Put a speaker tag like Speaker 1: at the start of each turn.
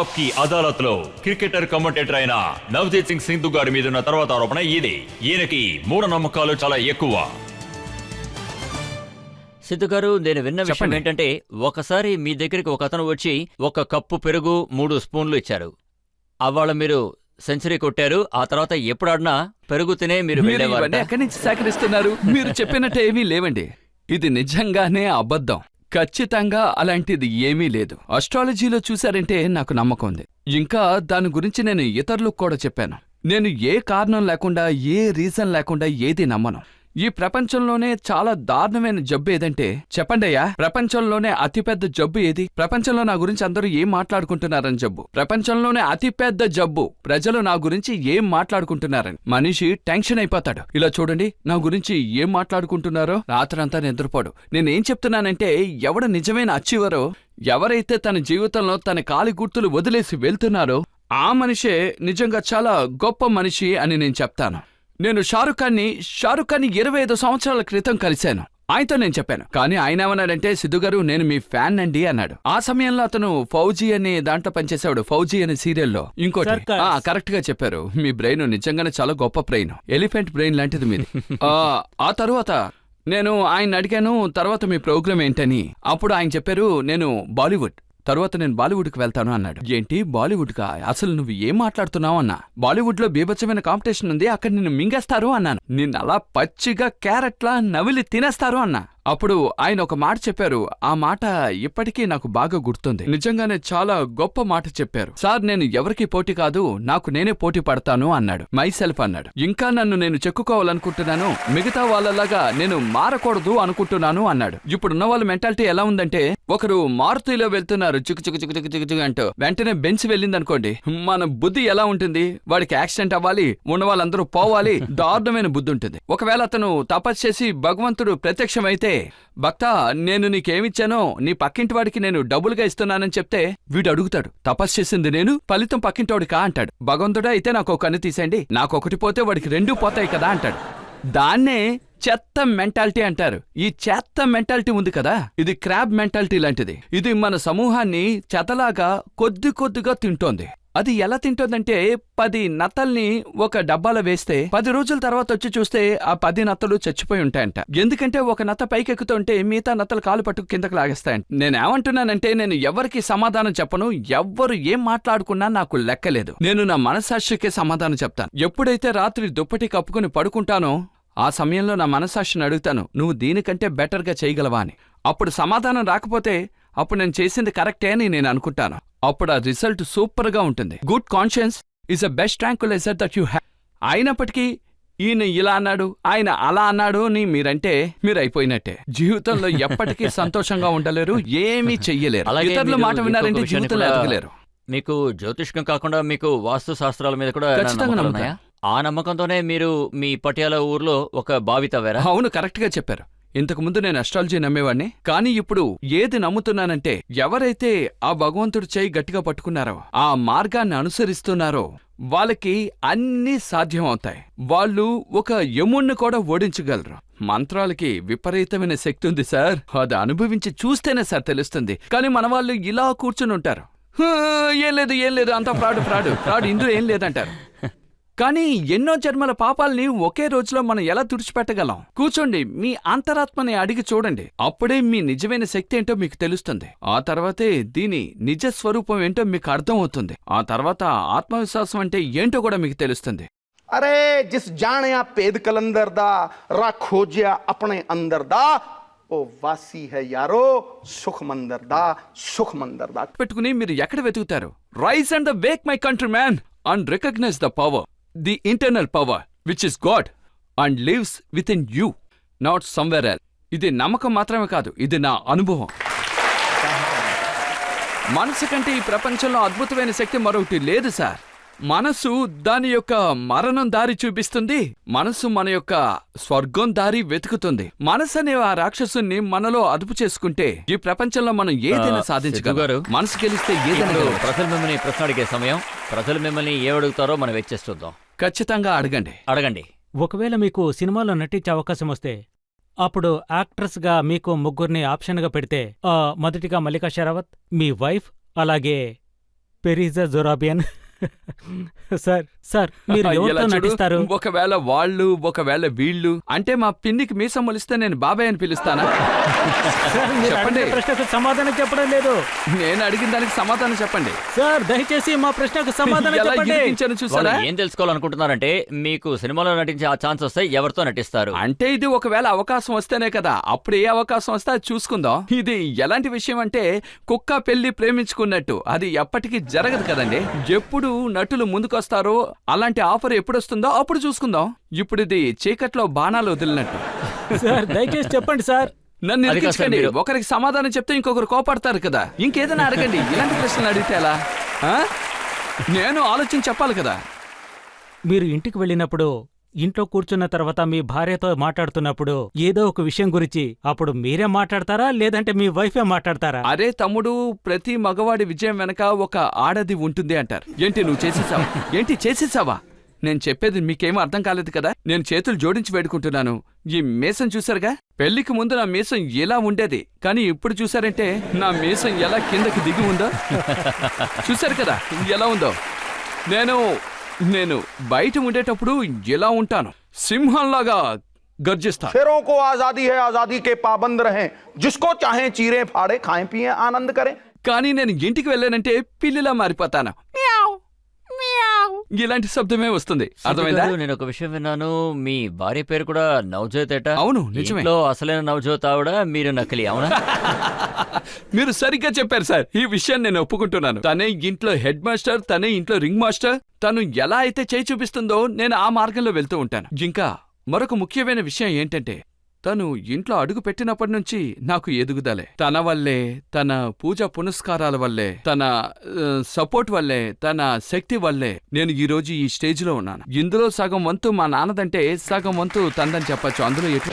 Speaker 1: ఆప్ కి అదాలత్ లో cricketer commentator అయిన నవదీప్ సింగ్ సిద్ధు గారి మీద ఉన్న తర్వాత ఆరోపణ ఇది. ఈయనకి మూఢనమ్మకాలు చాలా ఎక్కువ.
Speaker 2: సిద్ధు గారు, నేను విన్న విషయం ఏంటంటే, ఒకసారి మీ దగ్గరికి ఒక అతను వచ్చి 1 కప్పు పెరుగు 3 స్పూన్లు ఇచ్చారు. అవాళ మీరు సెంచరీ కొట్టారు. ఆ తర్వాత ఎప్పుడు ఆడినా పెరుగు తినే మీరు వెళ్ళేవారు.
Speaker 3: ఎక్కడి నుంచి సేకరిస్తున్నారు? మీరు చెప్పినట్టు ఏమీ లేవండి. ఇది నిజంగానే అబద్ధం. ఖచ్చితంగా అలాంటిది ఏమీ లేదు. అస్ట్రాలజీలో చూశారంటే నాకు నమ్మకం ఉంది. ఇంకా దాని గురించి నేను ఇతరులకు కూడా చెప్పాను. నేను ఏ కారణం లేకుండా, ఏ రీజన్ లేకుండా ఏది నమ్మను. ఈ ప్రపంచంలోనే చాలా దారుణమైన జబ్బు ఏదంటే చెప్పండయ్యా, ప్రపంచంలోనే అతిపెద్ద జబ్బు ఏది? ప్రపంచంలో నా గురించి అందరూ ఏం మాట్లాడుకుంటున్నారని జబ్బు. ప్రపంచంలోనే అతిపెద్ద జబ్బు ప్రజలు నా గురించి ఏం మాట్లాడుకుంటున్నారని. మనిషి టెన్షన్ అయిపోతాడు. ఇలా చూడండి, నా గురించి ఏం మాట్లాడుకుంటున్నారో రాత్రంతా నిద్రపోడు. నేనేం చెప్తున్నానంటే, ఎవడు నిజమైన అచీవరో, ఎవరైతే తన జీవితంలో తన కాలి గుర్తులు వదిలేసి వెళ్తున్నారో ఆ మనిషే నిజంగా చాలా గొప్ప మనిషి అని నేను చెప్తాను. నేను షారుఖ్ ఖాన్ని 25 సంవత్సరాల క్రితం కలిశాను. ఆయనతో నేను చెప్పాను. కానీ ఆయన ఏమన్నాడంటే, సిద్ధు గారు నేను మీ ఫ్యాన్ అండి అన్నాడు. ఆ సమయంలో అతను ఫౌజీ అనే దాంట్లో పనిచేశాడు. ఫౌజీ అనే సీరియల్లో. ఇంకోటి కరెక్ట్ గా చెప్పారు. మీ బ్రెయిన్ నిజంగానే చాలా గొప్ప బ్రెయిన్, ఎలిఫెంట్ బ్రెయిన్ లాంటిది మీది. ఆ తరువాత నేను ఆయన అడిగాను, తర్వాత మీ ప్రోగ్రామ్ ఏంటని. అప్పుడు ఆయన చెప్పారు, నేను బాలీవుడ్, తరువాత నేను బాలీవుడ్కి వెళ్తాను అన్నాడు. ఏంటి బాలీవుడ్కా? అసలు నువ్వు ఏం మాట్లాడుతున్నావు అన్నా. బాలీవుడ్లో బీభత్సమైన కాంపిటీషన్ ఉంది, అక్కడ నిన్ను మింగేస్తారు అన్నాను. నిన్ను అలా పచ్చిగా క్యారెట్లా నవిలి తినేస్తారు అన్నా. అప్పుడు ఆయన ఒక మాట చెప్పారు. ఆ మాట ఇప్పటికీ నాకు బాగా గుర్తుంది. నిజంగానే చాలా గొప్ప మాట చెప్పారు. సార్, నేను ఎవరికి పోటీ కాదు, నాకు నేనే పోటీ పడతాను అన్నాడు. మైసెల్ఫ్ అన్నాడు. ఇంకా నన్ను నేను చెక్కుకోవాలనుకుంటున్నాను, మిగతా వాళ్ళలాగా నేను మారకూడదు అనుకుంటున్నాను అన్నాడు. ఇప్పుడున్న వాళ్ళ మెంటాలిటీ ఎలా ఉందంటే, ఒకరు మారుతిలో వెళ్తున్నారు చుక్కు చుక్కు చుక్కు చుక్కు చుక్కు అంటూ, వెంటనే బెంచ్ వెళ్ళిందనుకోండి, మన బుద్ధి ఎలా ఉంటుంది? వాడికి యాక్సిడెంట్ అవ్వాలి, ఉన్న వాళ్ళందరూ పోవాలి, దారుణమైన బుద్ధి ఉంటుంది. ఒకవేళ అతను తపస్సు చేసి భగవంతుడు ప్రత్యక్షమైతే, భక్తా నేను నీకేమిచ్చానో నీ పక్కింటి వాడికి నేను డబ్బులుగా ఇస్తున్నానని చెప్తే వీడు అడుగుతాడు, తపస్సు చేసింది నేను, ఫలితం పక్కింటోడికా అంటాడు. భగవంతుడా అయితే నాకు కన్ను తీసేయండి, నాకొకటి పోతే వాడికి 2 పోతాయి కదా అంటాడు. దాన్నే చెత్త మెంటాలిటీ అంటారు. ఈ చెత్త మెంటాలిటీ ఉంది కదా, ఇది క్రాబ్ మెంటాలిటీ లాంటిది. ఇది మన సమూహాన్ని చెత్తలాగా కొద్ది కొద్దిగా తింటోంది. అది ఎలా తింటోందంటే, 10 నత్తల్ని ఒక డబ్బాలో వేస్తే 10 రోజుల తర్వాత వచ్చి చూస్తే ఆ 10 నత్తలు చచ్చిపోయి ఉంటాయంట. ఎందుకంటే ఒక నత్త పైకెక్కుతుంటే మిగతా నత్తలు కాలు పట్టుకు కిందకు లాగేస్తాయంట. నేనేమంటున్నానంటే, నేను ఎవరికి సమాధానం చెప్పను. ఎవ్వరు ఏం మాట్లాడుకున్నా నాకు లెక్కలేదు. నేను నా మనస్సాక్షికే సమాధానం చెప్తాను. ఎప్పుడైతే రాత్రి దుప్పటి కప్పుకుని పడుకుంటానో ఆ సమయంలో నా మనస్సాక్షిని అడుగుతాను, నువ్వు దీనికంటే బెటర్గా చేయగలవా అని. అప్పుడు సమాధానం రాకపోతే అప్పుడు నేను చేసింది కరెక్టే అని నేను అనుకుంటాను. అప్పుడు ఆ రిజల్ట్ సూపర్గా ఉంటుంది. Good conscience is a best tranquilizer that you have. అయినప్పటికీ ఈయన ఇలా అన్నాడు, ఆయన అలా అన్నాడు అని మీరంటే మీరు అయిపోయినట్టే. జీవితంలో ఎప్పటికీ సంతోషంగా ఉండలేరు, ఏమీ చెయ్యలేరు. ఇతరుల మాట విన్నారంటే జీవితంలో ఎదగలేరు.
Speaker 2: మీకు జ్యోతిష్కం కాకుండా మీకు వాస్తు శాస్త్రాల మీద కూడా
Speaker 3: ఖచ్చితంగా నమ్ముతాయా?
Speaker 2: ఆ నమ్మకంతోనే మీరు మీ పటియాల ఊర్లో ఒక బావి తవ్వారా?
Speaker 3: అవును, కరెక్ట్ గా చెప్పారు. ఇంతకుముందు నేను అస్ట్రాలజీ నమ్మేవాడిని, కానీ ఇప్పుడు ఏది నమ్ముతున్నానంటే, ఎవరైతే ఆ భగవంతుడి చేయి గట్టిగా పట్టుకున్నారో, ఆ మార్గాన్ని అనుసరిస్తున్నారో వాళ్ళకి అన్నీ సాధ్యం అవుతాయి. వాళ్ళు ఒక యముణ్ణి కూడా ఓడించగలరు. మంత్రాలకి విపరీతమైన శక్తి ఉంది సార్, అది అనుభవించి చూస్తేనే సార్ తెలుస్తుంది. కానీ మన వాళ్ళు ఇలా కూర్చుని ఉంటారు, ఏం లేదు అంతా ఫ్రాడ్, ఇందులో ఏం లేదంటారు. కానీ ఎన్నో జన్మల పాపాల్ని ఒకే రోజులో మనం ఎలా తుడిచిపెట్టగలం? కూర్చోండి, మీ అంతరాత్మని అడిగి చూడండి. అప్పుడే మీ నిజమైన శక్తి ఏంటో మీకు తెలుస్తుంది. ఆ తర్వాతే దీని నిజ స్వరూపం ఏంటో మీకు అర్థం అవుతుంది. ఆ తర్వాత ఆత్మవిశ్వాసం అంటే ఏంటో కూడా మీకు తెలుస్తుంది.
Speaker 4: अरे जिस जाने पेद कलंदर दा रा खोजिया अपने अंदर दा ओ वासी है यारो सुख मंदर दा
Speaker 3: పెట్టుకుని మీరు ఎక్కడ వెతుకుతారు? Rise and the wake my countryman and recognise the power, the internal power which is God and lives within you, not somewhere else. ఇది నమ్మకం మాత్రమే కాదు, ఇది నా అనుభవం. మనసు కంటే ఈ ప్రపంచంలో అద్భుతమైన శక్తి మరొకటి లేదు సార్. మనసు దాని యొక్క మరణం దారి చూపిస్తుంది, మనసు మన యొక్క స్వర్గం దారి వెతుకుతుంది. మనసు అనే ఆ రాక్షసుని మనలో అదుపు చేసుకుంటే ఈ ప్రపంచంలో మనం ఏదైనా సాధించగలరు. మనసు గెలిస్తే ఏదైనా.
Speaker 2: ప్రజలు మిమ్మల్ని ప్రశ్న అడిగే సమయం. ప్రజలు మిమ్మల్ని ఏ అడుగుతారో మనం వెయిట్ చేస్తుందాం.
Speaker 3: ఖచ్చితంగా అడగండి.
Speaker 5: ఒకవేళ మీకు సినిమాలో నటించే అవకాశం వస్తే, అప్పుడు యాక్ట్రెస్ గా మీకు 3 ఆప్షన్ గా పెడితే, మొదటిగా మల్లికా షరావత్, మీ వైఫ్, అలాగే పెరిజా జొరాబియన్. సార్ మీరు
Speaker 3: ఇలా
Speaker 5: ఎవరితో
Speaker 3: చూడు,
Speaker 5: నటిస్తారు?
Speaker 3: ఒకవేళ వాళ్ళు ఒకవేళ వీళ్ళు అంటే మా పిన్నికి మీసం మొలిస్తే నేను బాబాయ్ అని పిలుస్తానా?
Speaker 5: సార్ మీరు
Speaker 3: చెప్పండి.
Speaker 5: అడిగిన ప్రశ్నకు సమాధానం చెప్పడం లేదు.
Speaker 3: నేను అడిగిన దానికి సమాధానం చెప్పండి.
Speaker 5: సార్ దయచేసి మా ప్రశ్నకు సమాధానం
Speaker 3: ఎలా
Speaker 5: చెప్పండి.
Speaker 3: ఇరికించానో చూసారా?
Speaker 2: వాళ్ళు ఏం తెలుసుకోవాలనుకుంటున్నారంటే మీకు సినిమాలో నటించే ఆ ఛాన్స్ వస్తే ఎవరితో నటిస్తారు?
Speaker 3: అంటే ఇది ఒకవేళ అవకాశం వస్తేనే కదా. అప్పుడు ఏ అవకాశం వస్తే అది చూసుకుందాం. ఇది ఎలాంటి విషయం అంటే కుక్క పెళ్లి ప్రేమించుకున్నట్టు, అది ఎప్పటికీ జరగదు కదండి. ఎప్పుడు నటులు ముందుకొస్తారో అలాంటి ఆఫర్ ఎప్పుడొస్తుందో అప్పుడు చూసుకుందాం. ఇప్పుడు ఇది చీకట్లో బాణాలు వదిలినట్టు.
Speaker 5: సార్ దయచేసి చెప్పండి సార్.
Speaker 3: నన్ను
Speaker 2: అది కాదు సార్,
Speaker 3: ఇరికించకండి.
Speaker 2: మీరు-
Speaker 3: ఒకరికి సమాధానం చెప్తే ఇంకొకరు కోపడతారు కదా. ఇంకేదైనా అడగండి. ఇలాంటి ప్రశ్నలు అడిగితే ఎలా? ఆ? నేను ఆలోచించి చెప్పాలి కదా.
Speaker 5: మీరు ఇంటికి వెళ్ళినప్పుడు, ఇంట్లో కూర్చున్న తర్వాత మీ భార్యతో మాట్లాడుతున్నప్పుడు ఏదో ఒక విషయం గురించి అప్పుడు మీరే మాట్లాడతారా లేదంటే మీ వైఫే మాట్లాడతారా?
Speaker 3: అరే తమ్ముడు, ప్రతి మగవాడి విజయం వెనక ఒక ఆడది ఉంటుంది అంటారు. ఏంటి నువ్వు చేసేసావా? ఏంటి చేసేసావా? నేను చెప్పేది మీకేమో అర్థం కాలేదు కదా. నేను చేతులు జోడించి వేడుకుంటున్నాను. ఈ మీసం చూసారుగా? పెళ్లికి ముందు నా మీసం ఎలా ఉండేది, కానీ ఇప్పుడు చూసారంటే నా మీసం ఎలా కిందకి దిగి ఉందో చూసారు కదా ఎలా ఉందో. నేను బయట ఉండేటప్పుడు ఎలా ఉంటాను? సింహంలాగా గర్జిస్తా.
Speaker 4: शेरों को आजादी है, आजादी के पाबंद रहें, जिसको चाहें चीरें फाड़े, खाएं पिएं आनंद करें.
Speaker 3: కానీ నేను ఇంటికి వెళ్ళానంటే పిల్లిలా మారిపోతాను. Meow, meow. ఇలాంటి శబ్దమే వస్తుంది. అర్థమైందా?
Speaker 2: నేను ఒక విషయం విన్నాను, మీ భార్య పేరు కూడా నవజోత్ ఏట?
Speaker 3: అవును, నిజమే.
Speaker 2: ఇంట్లో అసలైన నవజోత్ ఆవిడ, మీరు నకిలీ, అవునా?
Speaker 3: మీరు సరిగ్గా చెప్పారు సార్. ఈ విషయం నేను ఒప్పుకుంటున్నాను. తనే ఇంట్లో హెడ్ మాస్టర్, తనే ఇంట్లో రింగ్ మాస్టర్. తను ఎలా అయితే చేయి చూపిస్తుందో నేను ఆ మార్గంలో వెళ్తూ ఉంటాను. ఇంకా మరొక ముఖ్యమైన విషయం ఏంటంటే, తను ఇంట్లో అడుగు పెట్టినప్పటి నుంచి నాకు ఎదుగుదలే. తన వల్లే, తన పూజ పునస్కారాల వల్లే, తన సపోర్ట్ వల్లే, తన శక్తి వల్లే నేను ఈ రోజు ఈ స్టేజ్లో ఉన్నాను. ఇందులో సగం వంతు మా నాన్నదంటే సగం వంతు తందని చెప్పొచ్చు. అందులో ఎటు